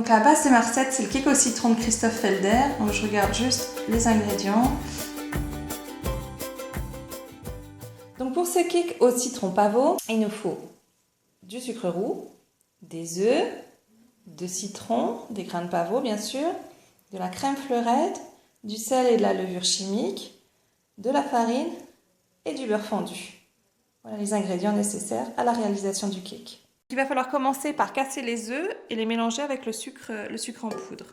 Donc la base de ma recette, c'est le cake au citron de Christophe Felder. Donc je regarde juste les ingrédients. Donc pour ce cake au citron pavot, il nous faut du sucre roux, des œufs, de citron, des grains de pavot bien sûr, de la crème fleurette, du sel et de la levure chimique, de la farine et du beurre fondu. Voilà les ingrédients nécessaires à la réalisation du cake. Il va falloir commencer par casser les œufs et les mélanger avec le sucre en poudre.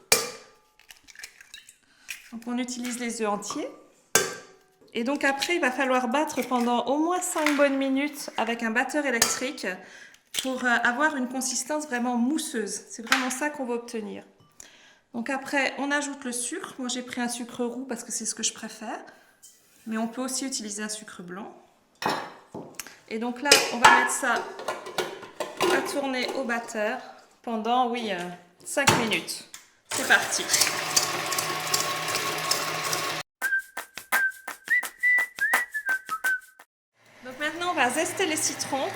Donc on utilise les œufs entiers. Et donc après, il va falloir battre pendant au moins 5 bonnes minutes avec un batteur électrique pour avoir une consistance vraiment mousseuse. C'est vraiment ça qu'on va obtenir. Donc après, on ajoute le sucre. Moi, j'ai pris un sucre roux parce que c'est ce que je préfère. Mais on peut aussi utiliser un sucre blanc. Et donc là, on va mettre ça à tourner au batteur pendant, 5 minutes. C'est parti. Donc maintenant, on va zester les citrons.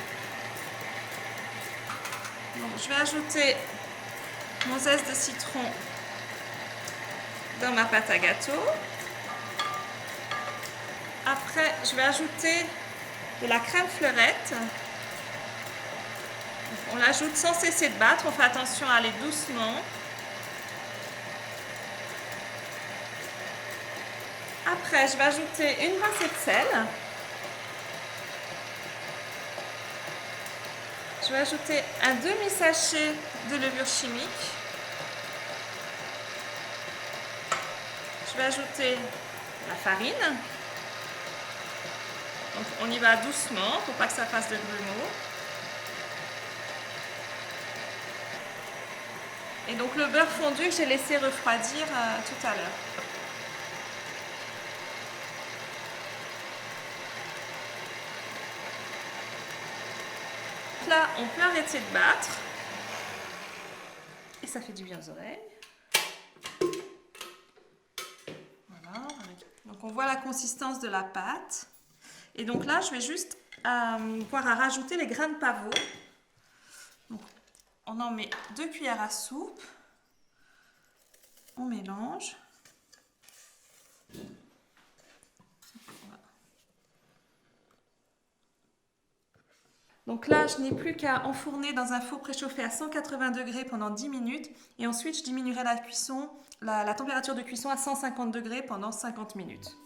Donc, je vais ajouter mon zeste de citron dans ma pâte à gâteau. Après, je vais ajouter de la crème fleurette. On l'ajoute sans cesser de battre, on fait attention à aller doucement. Après, je vais ajouter une pincée de sel. Je vais ajouter un demi-sachet de levure chimique. Je vais ajouter la farine. Donc on y va doucement pour pas que ça fasse de grumeaux. Et donc le beurre fondu que j'ai laissé refroidir tout à l'heure. Là, on peut arrêter de battre. Et ça fait du bien aux oreilles. Voilà. Donc on voit la consistance de la pâte. Et donc là, je vais juste pouvoir rajouter les grains de pavot. Donc, on en met 2 cuillères à soupe. On mélange. Voilà. Donc là, je n'ai plus qu'à enfourner dans un four préchauffé à 180 degrés pendant 10 minutes. Et ensuite, je diminuerai la cuisson, la température de cuisson à 150 degrés pendant 50 minutes.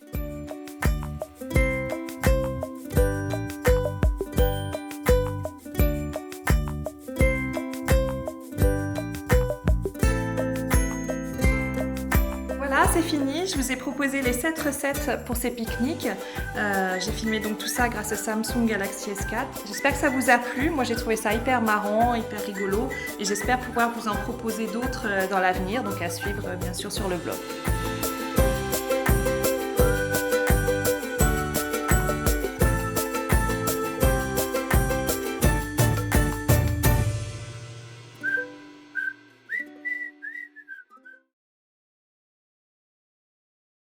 C'est fini, je vous ai proposé les 7 recettes pour ces pique-niques. J'ai filmé donc tout ça grâce à Samsung Galaxy S4. J'espère que ça vous a plu. Moi j'ai trouvé ça hyper marrant, hyper rigolo et j'espère pouvoir vous en proposer d'autres dans l'avenir, donc à suivre bien sûr sur le blog.